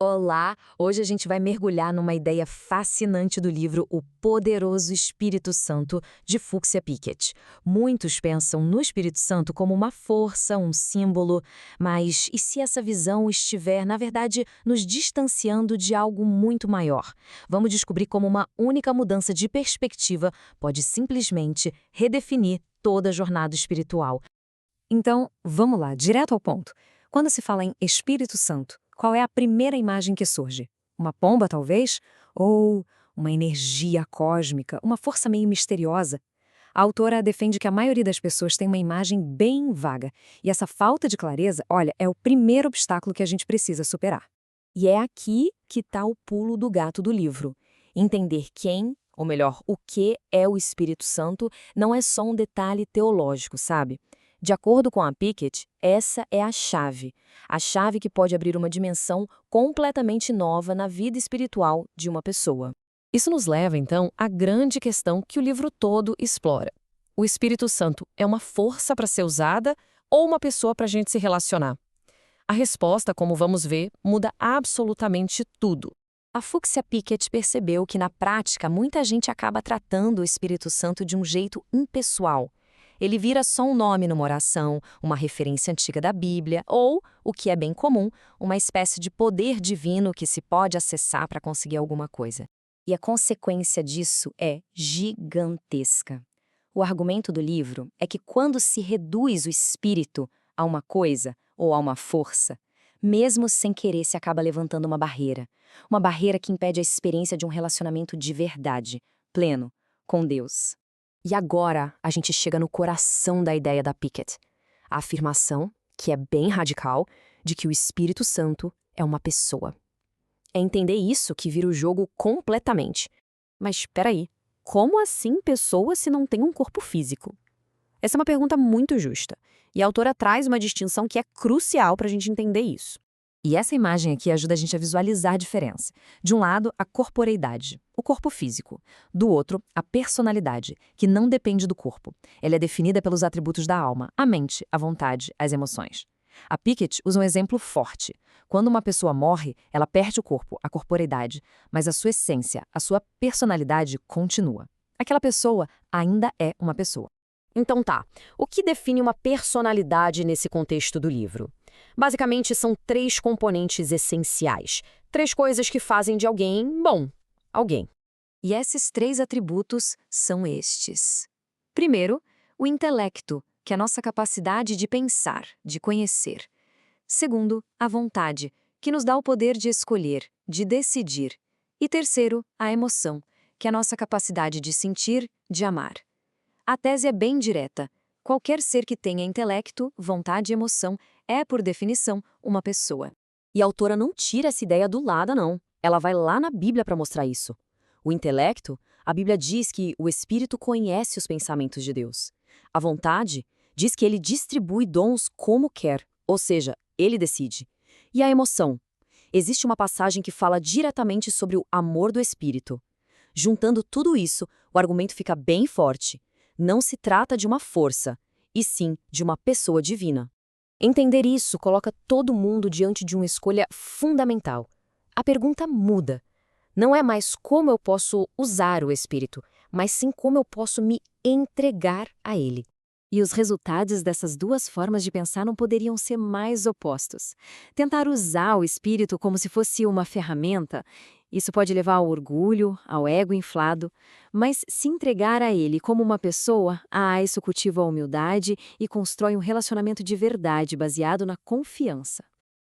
Olá! Hoje a gente vai mergulhar numa ideia fascinante do livro O Poderoso Espírito Santo, de Fuxia Pickett. Muitos pensam no Espírito Santo como uma força, um símbolo, mas e se essa visão estiver, na verdade, nos distanciando de algo muito maior? Vamos descobrir como uma única mudança de perspectiva pode simplesmente redefinir toda a jornada espiritual. Então, vamos lá, direto ao ponto. Quando se fala em Espírito Santo, qual é a primeira imagem que surge? Uma pomba, talvez? Ou uma energia cósmica, uma força meio misteriosa? A autora defende que a maioria das pessoas tem uma imagem bem vaga, e essa falta de clareza, olha, é o primeiro obstáculo que a gente precisa superar. E é aqui que está o pulo do gato do livro. Entender quem, ou melhor, o que é o Espírito Santo, não é só um detalhe teológico, sabe? De acordo com a Pickett, essa é a chave que pode abrir uma dimensão completamente nova na vida espiritual de uma pessoa. Isso nos leva, então, à grande questão que o livro todo explora. O Espírito Santo é uma força para ser usada ou uma pessoa para a gente se relacionar? A resposta, como vamos ver, muda absolutamente tudo. A Fuxia Pickett percebeu que, na prática, muita gente acaba tratando o Espírito Santo de um jeito impessoal. Ele vira só um nome numa oração, uma referência antiga da Bíblia, ou, o que é bem comum, uma espécie de poder divino que se pode acessar para conseguir alguma coisa. E a consequência disso é gigantesca. O argumento do livro é que quando se reduz o espírito a uma coisa ou a uma força, mesmo sem querer se acaba levantando uma barreira que impede a experiência de um relacionamento de verdade, pleno, com Deus. E agora a gente chega no coração da ideia da Pickett. A afirmação, que é bem radical, de que o Espírito Santo é uma pessoa. É entender isso que vira o jogo completamente. Mas espera aí, como assim pessoa se não tem um corpo físico? Essa é uma pergunta muito justa, e a autora traz uma distinção que é crucial para a gente entender isso. E essa imagem aqui ajuda a gente a visualizar a diferença. De um lado, a corporeidade, o corpo físico. Do outro, a personalidade, que não depende do corpo. Ela é definida pelos atributos da alma, a mente, a vontade, as emoções. A Pickett usa um exemplo forte. Quando uma pessoa morre, ela perde o corpo, a corporeidade, mas a sua essência, a sua personalidade continua. Aquela pessoa ainda é uma pessoa. Então tá, o que define uma personalidade nesse contexto do livro? Basicamente, são três componentes essenciais. Três coisas que fazem de alguém, bom, alguém. E esses três atributos são estes. Primeiro, o intelecto, que é a nossa capacidade de pensar, de conhecer. Segundo, a vontade, que nos dá o poder de escolher, de decidir. E terceiro, a emoção, que é a nossa capacidade de sentir, de amar. A tese é bem direta. Qualquer ser que tenha intelecto, vontade e emoção é, por definição, uma pessoa. E a autora não tira essa ideia do nada, não. Ela vai lá na Bíblia para mostrar isso. O intelecto, a Bíblia diz que o Espírito conhece os pensamentos de Deus. A vontade diz que ele distribui dons como quer, ou seja, ele decide. E a emoção? Existe uma passagem que fala diretamente sobre o amor do Espírito. Juntando tudo isso, o argumento fica bem forte. Não se trata de uma força, e sim de uma pessoa divina. Entender isso coloca todo mundo diante de uma escolha fundamental. A pergunta muda. Não é mais como eu posso usar o Espírito, mas sim como eu posso me entregar a ele. E os resultados dessas duas formas de pensar não poderiam ser mais opostos. Tentar usar o Espírito como se fosse uma ferramenta, isso pode levar ao orgulho, ao ego inflado, mas se entregar a ele como uma pessoa, isso cultiva a humildade e constrói um relacionamento de verdade baseado na confiança.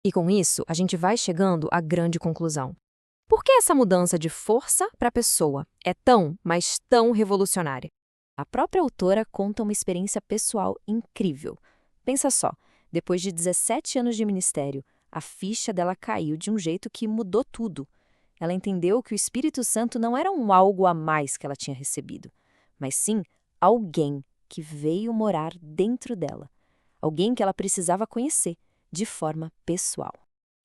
E com isso, a gente vai chegando à grande conclusão. Por que essa mudança de força para pessoa é tão, mas tão revolucionária? A própria autora conta uma experiência pessoal incrível. Pensa só, depois de 17 anos de ministério, a ficha dela caiu de um jeito que mudou tudo. Ela entendeu que o Espírito Santo não era um algo a mais que ela tinha recebido, mas sim alguém que veio morar dentro dela. Alguém que ela precisava conhecer, de forma pessoal.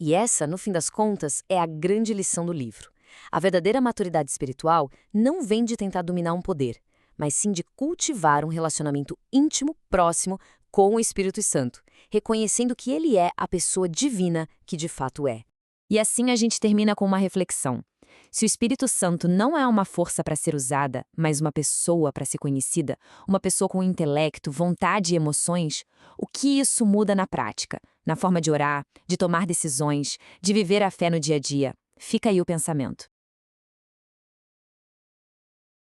E essa, no fim das contas, é a grande lição do livro. A verdadeira maturidade espiritual não vem de tentar dominar um poder, mas sim de cultivar um relacionamento íntimo, próximo, com o Espírito Santo, reconhecendo que ele é a pessoa divina que de fato é. E assim a gente termina com uma reflexão. Se o Espírito Santo não é uma força para ser usada, mas uma pessoa para ser conhecida, uma pessoa com intelecto, vontade e emoções, o que isso muda na prática? Na forma de orar, de tomar decisões, de viver a fé no dia a dia? Fica aí o pensamento.